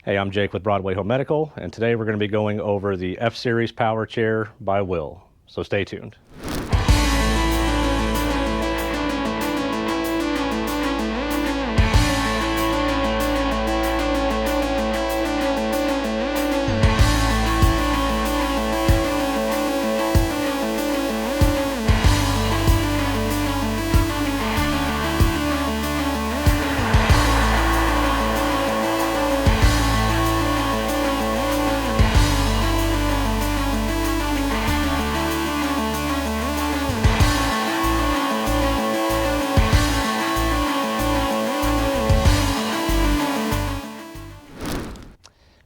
Hey, I'm Jake with Broadway Home Medical, and today we're going to be going over the F Series power chair by WHILL. So stay tuned.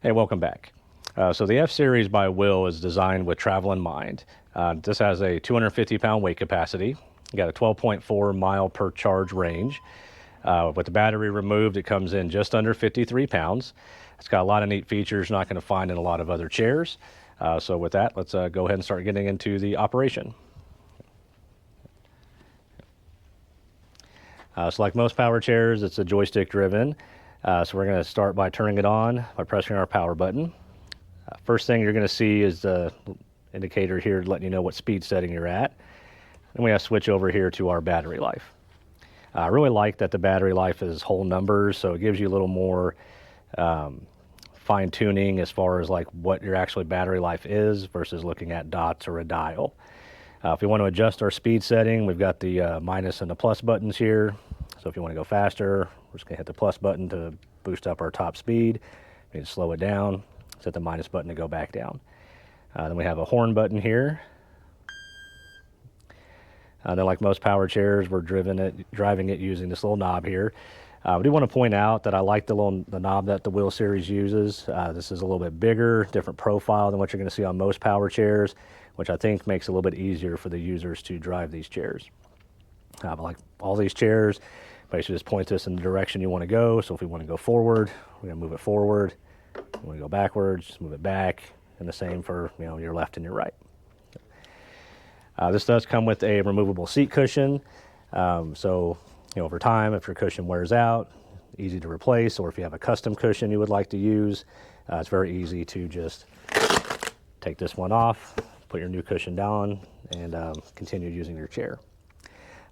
Hey, welcome back. So the F Series by WHILL is designed with travel in mind. This has a 250-pound weight capacity. You got a 12.4 mile per charge range. With the battery removed, it comes in just under 53 pounds. It's got a lot of neat features not going to find in a lot of other chairs. So with that, let's go ahead and start getting into the operation. So like most power chairs, it's a joystick driven. So we're going to start by turning it on by pressing our power button. First thing you're going to see is the indicator here letting you know what speed setting you're at. And we have to switch over here to our battery life. I really like that the battery life is whole numbers, so it gives you a little more fine tuning as far as like what your actual battery life is versus looking at dots or a dial. If we want to adjust our speed setting, we've got the minus and the plus buttons here. So if you want to go faster, we're just going to hit the plus button to boost up our top speed. If you need to slow it down, hit the minus button to go back down. Then we have a horn button here. Then like most power chairs, we're driving it using this little knob here. I do want to point out that I like the knob that the WHILL Series uses. This is a little bit bigger, different profile than what you're going to see on most power chairs, which I think makes it a little bit easier for the users to drive these chairs. But like all these chairs, basically just point this in the direction you want to go. So if we want to go forward, we're going to move it forward. If we want to go backwards, just move it back. And the same for your left and your right. This does come with a removable seat cushion. So over time, if your cushion wears out, easy to replace, or if you have a custom cushion you would like to use, it's very easy to just take this one off, put your new cushion down, and continue using your chair.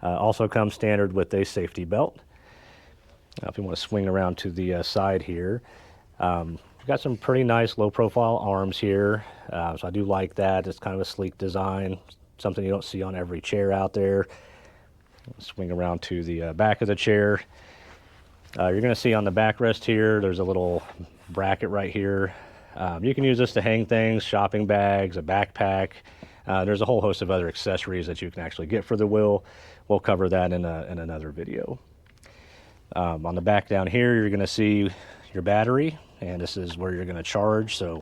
Also comes standard with a safety belt. If you want to swing around to the side here, we've got some pretty nice low profile arms here. So I do like that. It's kind of a sleek design, something you don't see on every chair out there. Swing around to the back of the chair. You're going to see on the backrest here, there's a little bracket right here. You can use this to hang things, shopping bags, a backpack. There's a whole host of other accessories that you can actually get for the WHILL. We'll cover that in another video. On the back down here, you're going to see your battery, and this is where you're going to charge. So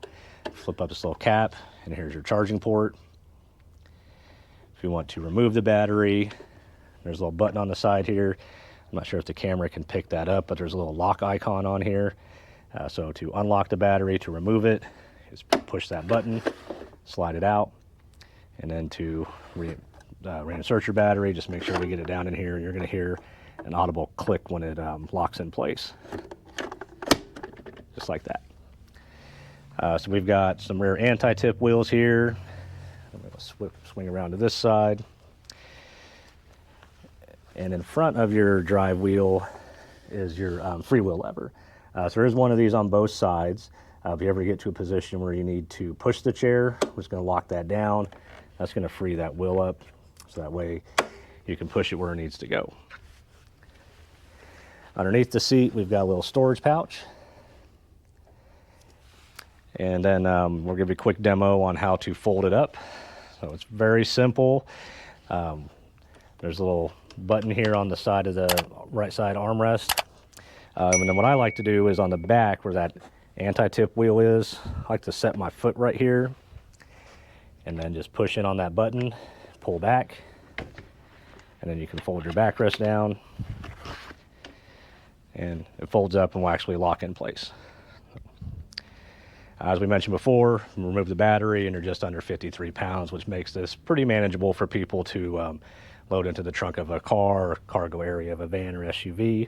flip up this little cap, and here's your charging port. If you want to remove the battery, there's a little button on the side here. I'm not sure if the camera can pick that up, but there's a little lock icon on here. So to unlock the battery, to remove it, just push that button, slide it out, and then to reinsert your battery, just make sure we get it down in here. You're going to hear an audible click when it locks in place, just like that. So we've got some rear anti-tip wheels here. I'm going to swing around to this side. And in front of your drive wheel is your freewheel lever. So there is one of these on both sides. If you ever get to a position where you need to push the chair, we're just going to lock that down. That's going to free that wheel up, so that way you can push it where it needs to go. Underneath the seat, we've got a little storage pouch. And then we'll give you a quick demo on how to fold it up. So it's very simple. There's a little button here on the side of the right side armrest. And then what I like to do is on the back where that anti-tip wheel is, I like to set my foot right here and then just push in on that button, pull back, and then you can fold your backrest down and it folds up and will actually lock in place. As we mentioned before, remove the battery and you're just under 53 pounds, which makes this pretty manageable for people to load into the trunk of a car or cargo area of a van or SUV.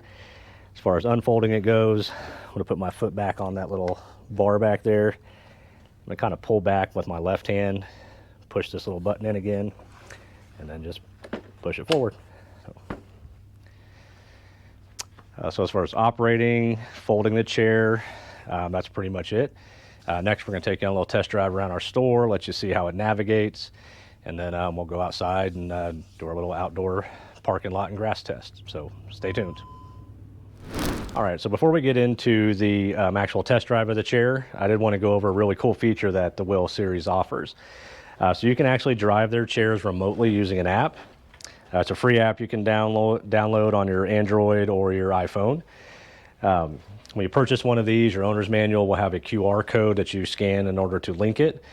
As far as unfolding it goes, I'm going to put my foot back on that little bar back there. I'm going to kind of pull back with my left hand, push this little button in again, and then just push it forward. So as far as operating, folding the chair, that's pretty much it. Next, we're going to take you on a little test drive around our store, let you see how it navigates, and then we'll go outside and do our little outdoor parking lot and grass test. So stay tuned. All right, so before we get into the actual test drive of the chair, I did want to go over a really cool feature that the WHILL series offers. So you can actually drive their chairs remotely using an app. It's a free app you can download on your Android or your iPhone. When you purchase one of these, your owner's manual will have a QR code that you scan in order to link it.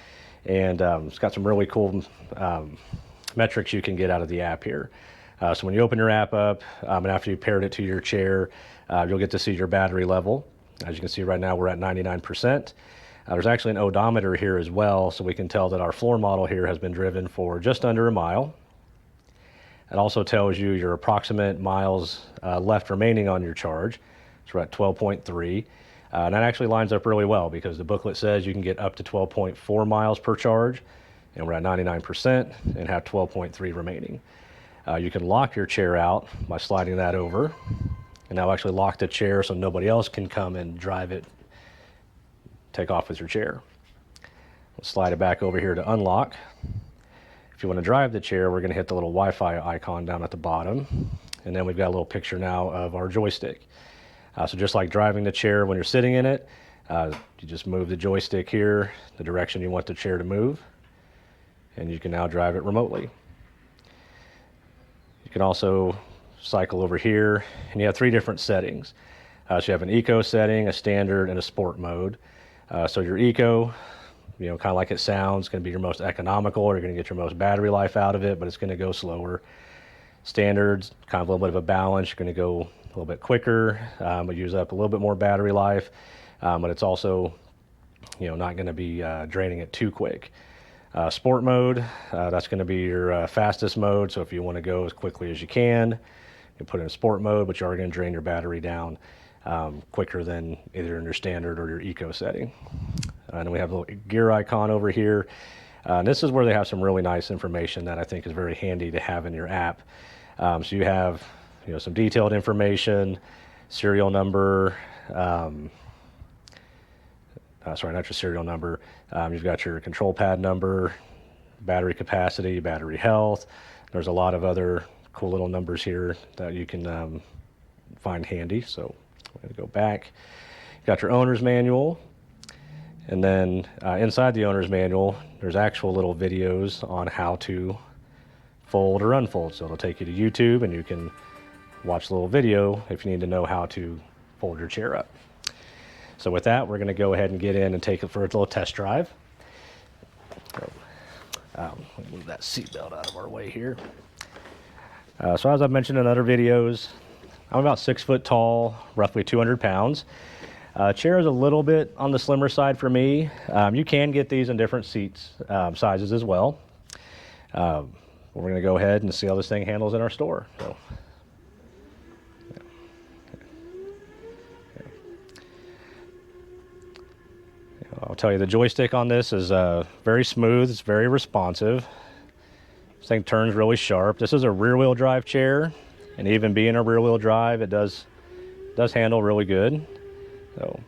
And it's got some really cool metrics you can get out of the app here. So when you open your app up, and after you paired it to your chair, you'll get to see your battery level. As you can see right now, we're at 99%. There's actually an odometer here as well, so we can tell that our floor model here has been driven for just under a mile. It also tells you your approximate miles left remaining on your charge. So we're at 12.3. And that actually lines up really well because the booklet says you can get up to 12.4 miles per charge, and we're at 99% and have 12.3 remaining. You can lock your chair out by sliding that over, and that'll actually lock the chair so nobody else can come and drive it, take off with your chair. We'll slide it back over here to unlock. If you want to drive the chair, we're going to hit the little Wi-Fi icon down at the bottom, and then we've got a little picture now of our joystick. So just like driving the chair when you're sitting in it, you just move the joystick here, the direction you want the chair to move, and you can now drive it remotely. You can also cycle over here, and you have 3 different settings. So you have an eco setting, a standard, and a sport mode. So your eco, kind of like it sounds, going to be your most economical. You're going to get your most battery life out of it, but it's going to go slower. Standards, kind of a little bit of a balance. You're going to go a little bit quicker, but use up a little bit more battery life. But it's also, not going to be draining it too quick. Sport mode, that's going to be your fastest mode. So if you want to go as quickly as you can, you put it in sport mode, but you are going to drain your battery down quicker than either in your standard or your eco setting. And then we have a little gear icon over here. And this is where they have some really nice information that I think is very handy to have in your app. So you have some detailed information, serial number, sorry, not your serial number. You've got your control pad number, battery capacity, battery health. There's a lot of other cool little numbers here that you can find handy. So we're going to go back. You've got your owner's manual. And then inside the owner's manual, there's actual little videos on how to fold or unfold. So it'll take you to YouTube, and you can watch a little video if you need to know how to fold your chair up. So with that, we're going to go ahead and get in and take it for a little test drive. Move that seatbelt out of our way here. So as I've mentioned in other videos, I'm about 6 foot tall, roughly 200 pounds. Chair is a little bit on the slimmer side for me. You can get these in different sizes as well. We're going to go ahead and see how this thing handles in our store. So. I'll tell you, the joystick on this is very smooth. It's very responsive. This thing turns really sharp. This is a rear-wheel drive chair, and even being a rear-wheel drive, it does handle really good. So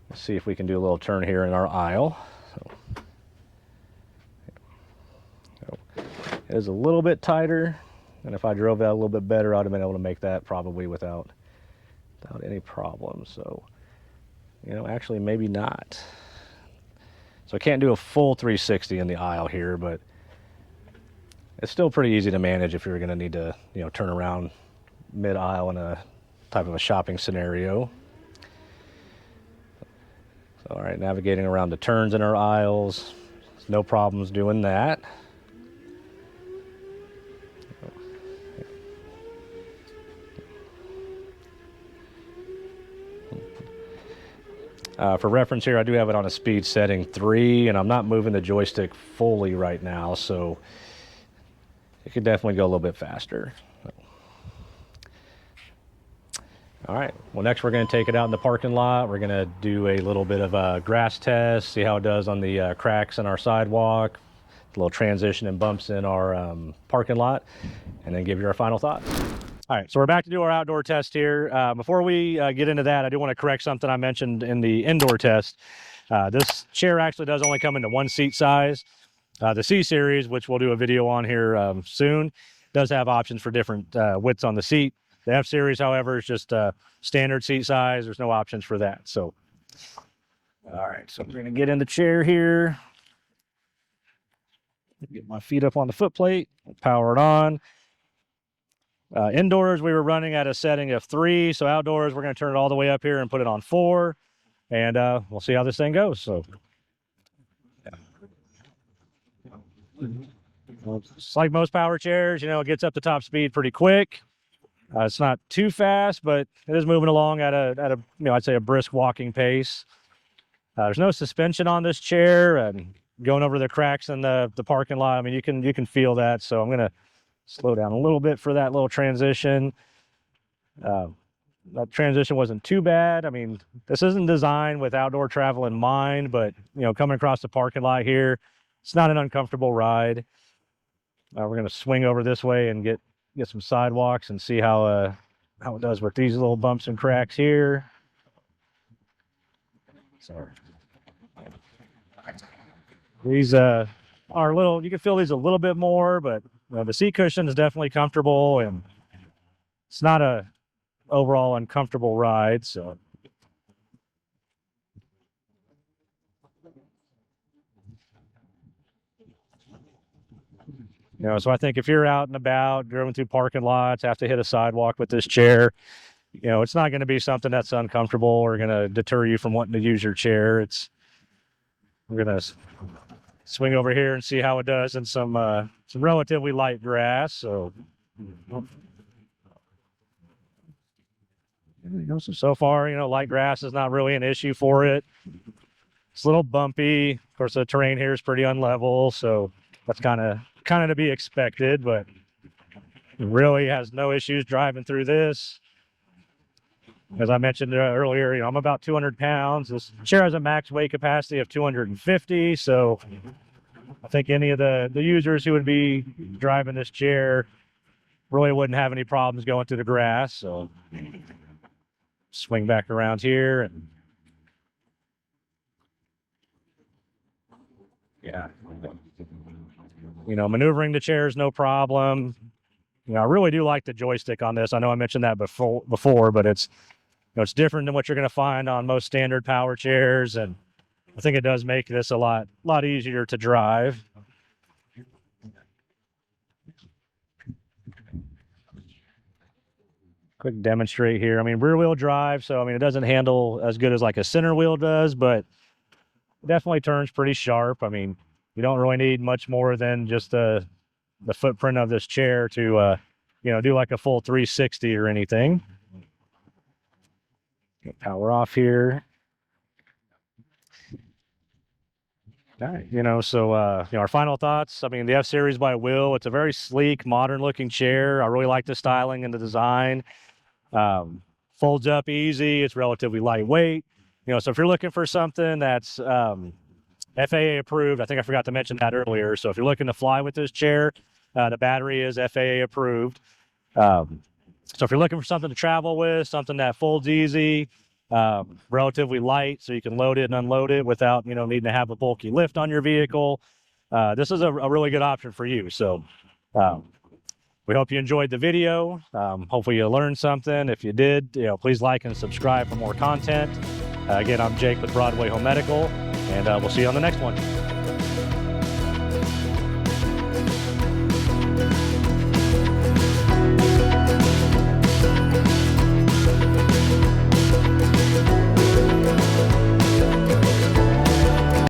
let's see if we can do a little turn here in our aisle. So it is a little bit tighter, and if I drove that a little bit better, I'd have been able to make that probably without any problems. So, actually maybe not. So I can't do a full 360 in the aisle here, but it's still pretty easy to manage if you're going to need to, turn around mid-aisle in a type of a shopping scenario. So, all right, navigating around the turns in our aisles, no problems doing that. For reference here, I do have it on a speed setting 3, and I'm not moving the joystick fully right now, so it could definitely go a little bit faster. All right, well, next we're going to take it out in the parking lot. We're going to do a little bit of a grass test, see how it does on the cracks in our sidewalk, a little transition and bumps in our parking lot, and then give you our final thoughts. All right, so we're back to do our outdoor test here. Before we get into that, I do want to correct something I mentioned in the indoor test. This chair actually does only come into one seat size. The C Series, which we'll do a video on here soon, does have options for different widths on the seat. The F Series, however, is just standard seat size. There's no options for that. So, all right, so we're going to get in the chair here. Get my feet up on the foot plate, power it on. Indoors, we were running at a setting of 3. So outdoors, we're going to turn it all the way up here and put it on 4. And we'll see how this thing goes. So, well, it's like most power chairs, it gets up to top speed pretty quick. It's not too fast, but it is moving along at a I'd say a brisk walking pace. There's no suspension on this chair, and going over the cracks in the parking lot, I mean, you can feel that. So I'm going to slow down a little bit for that little transition. That transition wasn't too bad. I mean, this isn't designed with outdoor travel in mind, but coming across the parking lot here, it's not an uncomfortable ride. We're going to swing over this way and get some sidewalks and see how it does with these little bumps and cracks here. So these are a little, you can feel these a little bit more, but the seat cushion is definitely comfortable, and it's not a overall uncomfortable ride. So so I think if you're out and about, driven through parking lots, have to hit a sidewalk with this chair, it's not going to be something that's uncomfortable or going to deter you from wanting to use your chair. We're going to swing over here and see how it does in some relatively light grass. So, so far, light grass is not really an issue for it. It's a little bumpy. Of course, the terrain here is pretty unlevel, so that's kind of to be expected, but really has no issues driving through this. As I mentioned earlier, I'm about 200 pounds. This chair has a max weight capacity of 250, so I think any of the users who would be driving this chair really wouldn't have any problems going through the grass. So swing back around here, and yeah, maneuvering the chair is no problem. I really do like the joystick on this. I know I mentioned that before, but it's it's different than what you're going to find on most standard power chairs, and I think it does make this a lot easier to drive. Quick demonstrate here. I mean, rear wheel drive, so I mean, it doesn't handle as good as like a center wheel does, but it definitely turns pretty sharp. I mean, you don't really need much more than just the footprint of this chair to do like a full 360 or anything. Get power off here. All right, so our final thoughts. I mean, the F Series by WHILL, it's a very sleek, modern-looking chair. I really like the styling and the design. Folds up easy. It's relatively lightweight. So if you're looking for something that's FAA approved, I think I forgot to mention that earlier. So if you're looking to fly with this chair, the battery is FAA approved. So if you're looking for something to travel with, something that folds easy, relatively light, so you can load it and unload it without, needing to have a bulky lift on your vehicle, this is a really good option for you. So we hope you enjoyed the video. Hopefully you learned something. If you did, please like and subscribe for more content. Again, I'm Jake with Broadway Home Medical, and we'll see you on the next one.